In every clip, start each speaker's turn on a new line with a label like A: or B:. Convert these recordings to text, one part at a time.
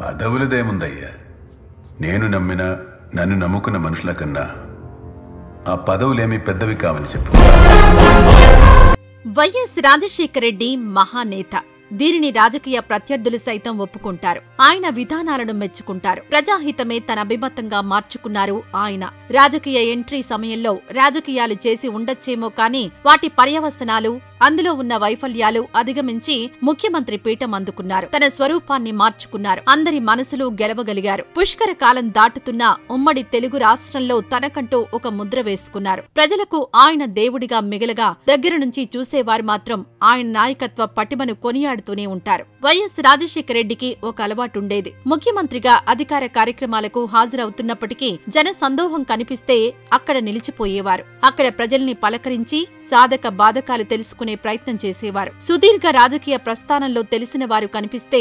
A: పదవులదేముందయ్యా, నేను నమ్మిన నన్ను నమ్ముకున్న మనుషుల కన్నా ఆ పదవులేమీ పెద్దవి కావని చెప్పు.
B: వైఎస్ రాజశేఖర రెడ్డి మహానేత. దీనిని రాజకీయ ప్రత్యర్థులు సైతం ఒప్పుకుంటారు. ఆయన విధానాలను మెచ్చుకుంటారు. ప్రజాహితమే తన అభిమతంగా మార్చుకున్నారు ఆయన. రాజకీయ ఎంట్రీ సమయంలో రాజకీయాలు చేసి ఉండొచ్చేమో కాని వాటి పర్యవసనాలు, అందులో ఉన్న వైఫల్యాలు అధిగమించి ముఖ్యమంత్రి పీఠం అందుకున్నారు. తన స్వరూపాన్ని మార్చుకున్నారు. అందరి మనసులు గెలవగలిగారు. పుష్కర కాలం దాటుతున్న ఉమ్మడి తెలుగు రాష్ట్రంలో తనకంటూ ఒక ముద్ర వేసుకున్నారు. ప్రజలకు ఆయన దేవుడిగా మిగలగా దగ్గర నుంచి చూసేవారు మాత్రం ఆయన నాయకత్వ పటిమను కొనియాడుతూనే ఉంటారు. వైఎస్ రాజశేఖర రెడ్డికి ఒక అలవాటుండేది. ముఖ్యమంత్రిగా అధికార కార్యక్రమాలకు హాజరవుతున్నప్పటికీ జన సందోహం కనిపిస్తే అక్కడ నిలిచిపోయేవారు. అక్కడ ప్రజల్ని పలకరించి సాధక బాధకాలు తెలుసుకునే ప్రయత్నం చేసేవారు. సుదీర్ఘ రాజకీయ ప్రస్థానంలో తెలిసిన వారు కనిపిస్తే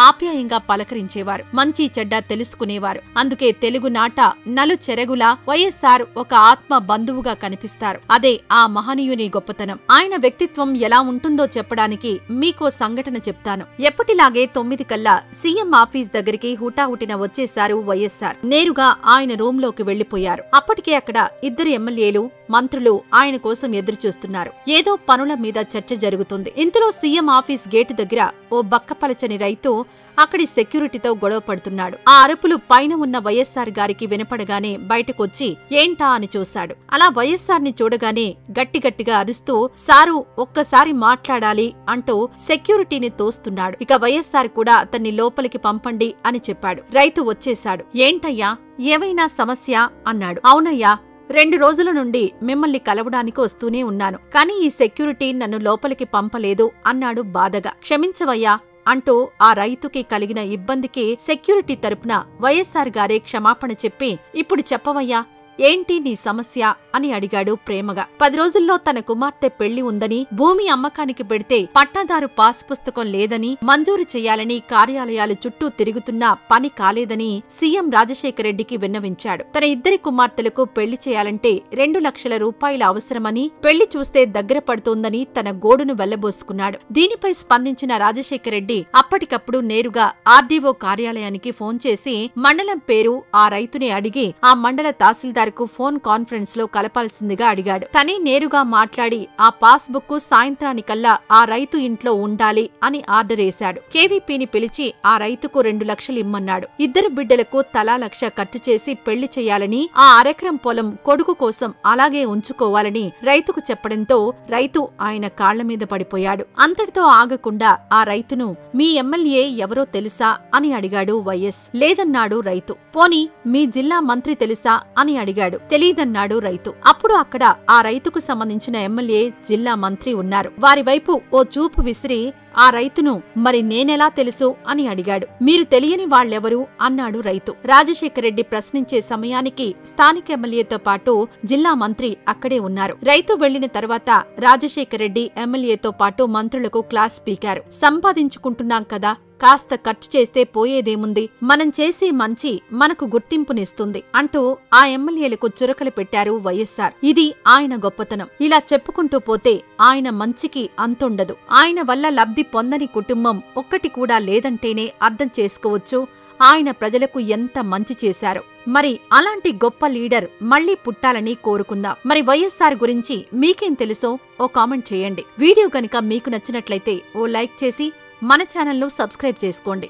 B: ఆప్యాయంగా పలకరించేవారు. మంచి చెడ్డ తెలుసుకునేవారు. అందుకే తెలుగునాట నలు చెరగులా వైఎస్ఆర్ ఒక ఆత్మ బంధువుగా కనిపిస్తారు. అదే ఆ మహనీయుని గొప్పతనం. ఆయన వ్యక్తిత్వం ఎలా ఉంటుందో చెప్పడానికి మీకో సంఘటన చెప్తాను. ఎప్పటిలాగే 9 కల్లా సీఎం ఆఫీస్ దగ్గరికి హుటాహుటిన వచ్చేశారు వైఎస్ఆర్. నేరుగా ఆయన రూమ్ లోకి వెళ్లిపోయారు. అప్పటికే అక్కడ 2 ఎమ్మెల్యేలు, మంత్రులు ఆయన కోసం ఎదురుచూస్తున్నారు. ఏదో పనుల మీద చర్చ జరుగుతుంది. ఇంతలో సీఎం ఆఫీస్ గేటు దగ్గర ఓ బక్కపలచని రైతు అక్కడి సెక్యూరిటీతో గొడవ పడుతున్నాడు. ఆ అరుపులు పైన ఉన్న వైఎస్ఆర్ గారికి వినపడగానే బయటకొచ్చి ఏంటా అని చూశాడు. అలా వైఎస్ఆర్ ని చూడగానే గట్టిగట్టిగా అరుస్తూ సారు ఒక్కసారి మాట్లాడాలి అంటూ సెక్యూరిటీని తోస్తున్నాడు. ఇక వైఎస్ఆర్ కూడా అతన్ని లోపలికి పంపండి అని చెప్పాడు. రైతు వచ్చేశాడు. ఏంటయ్యా, ఏవైనా సమస్య అన్నాడు. అవునయ్యా, 2 రోజుల నుండి మిమ్మల్ని కలవడానికి వస్తూనే ఉన్నాను. కానీ ఈ సెక్యూరిటీ నన్ను లోపలికి పంపలేదు అన్నాడు బాధగా. క్షమించవయ్యా అంటూ ఆ రైతుకి కలిగిన ఇబ్బందికి సెక్యూరిటీ తరపున వైఎస్ఆర్ గారే క్షమాపణ చెప్పి ఇప్పుడు చెప్పవయ్యా, ఏంటి నీ సమస్య అని అడిగాడు ప్రేమగా. 10 రోజుల్లో తన కుమార్తె పెళ్లి ఉందని, భూమి అమ్మకానికి పెడితే పట్టాదారు పాస్ పుస్తకం లేదని, మంజూరు చేయాలని కార్యాలయాలు చుట్టూ తిరుగుతున్నా పని కాలేదని సీఎం రాజశేఖర రెడ్డికి విన్నవించాడు. తన 2 కుమార్తెలకు పెళ్లి చేయాలంటే 2 లక్షల రూపాయల అవసరమని, పెళ్లి చూస్తే దగ్గర పడుతోందని తన గోడును వెళ్లబోసుకున్నాడు. దీనిపై స్పందించిన రాజశేఖర రెడ్డి అప్పటికప్పుడు నేరుగా ఆర్డీఓ కార్యాలయానికి ఫోన్ చేసి మండలం పేరు ఆ రైతుని అడిగి ఆ మండల తహసీల్దార్ కు ఫోన్ కాన్ఫరెన్స్ లో కలపాల్సిందిగా అడిగాడు. తనే నేరుగా మాట్లాడి ఆ పాస్ బుక్ సాయంత్రానికల్లా ఆ రైతు ఇంట్లో ఉండాలి అని ఆర్డర్ వేశాడు. కేవీపీని పిలిచి ఆ రైతుకు 2 లక్షలు ఇమ్మన్నాడు. 2 బిడ్డలకు తలా 1 లక్ష ఖర్చు చేసి పెళ్లి చేయాలని, ఆ అరెకరం పొలం కొడుకు కోసం అలాగే ఉంచుకోవాలని రైతుకు చెప్పడంతో రైతు ఆయన కాళ్ల మీద పడిపోయాడు. అంతటితో ఆగకుండా ఆ రైతును మీ ఎమ్మెల్యే ఎవరో తెలుసా అని అడిగాడు వైఎస్. లేదన్నాడు రైతు. పోనీ మీ జిల్లా మంత్రి తెలుసా అని అడిగాడు. తెలీదన్నాడు రైతు. అప్పుడు అక్కడ ఆ రైతుకు సంబంధించిన ఎమ్మెల్యే, జిల్లా మంత్రి ఉన్నారు. వారి వైపు ఓ చూపు విసిరి ఆ రైతును మరి నేనెలా తెలుసు అని అడిగాడు. మీరు తెలియని వాళ్లెవరు అన్నాడు రైతు. రాజశేఖర రెడ్డి ప్రశ్నించే సమయానికి స్థానిక ఎమ్మెల్యేతో పాటు జిల్లా మంత్రి అక్కడే ఉన్నారు. రైతు వెళ్లిన తర్వాత రాజశేఖర రెడ్డి ఎమ్మెల్యేతో పాటు మంత్రులకు క్లాస్ పీకారు. సంపాదించుకుంటున్నాం కదా, కాస్త ఖర్చు చేస్తే పోయేదేముంది, మనం చేసే మంచి మనకు గుర్తింపునిస్తుంది అంటూ ఆ ఎమ్మెల్యేలకు చురకలు పెట్టారు వైఎస్ఆర్. ఇది ఆయన గొప్పతనం. ఇలా చెప్పుకుంటూ పోతే ఆయన మంచికి అంతుండదు. ఆయన వల్ల లబ్ధి పొందని కుటుంబం ఒక్కటి కూడా లేదంటేనే అర్థం చేసుకోవచ్చు ఆయన ప్రజలకు ఎంత మంచి చేశారో. మరి అలాంటి గొప్ప లీడర్ మళ్లీ పుట్టాలని కోరుకుందాం. మరి వైఎస్ఆర్ గురించి మీకేం తెలుసో ఓ కామెంట్ చేయండి. వీడియో గనుక మీకు నచ్చినట్లయితే ఓ లైక్ చేసి మన ఛానల్ను సబ్స్క్రైబ్ చేసుకోండి.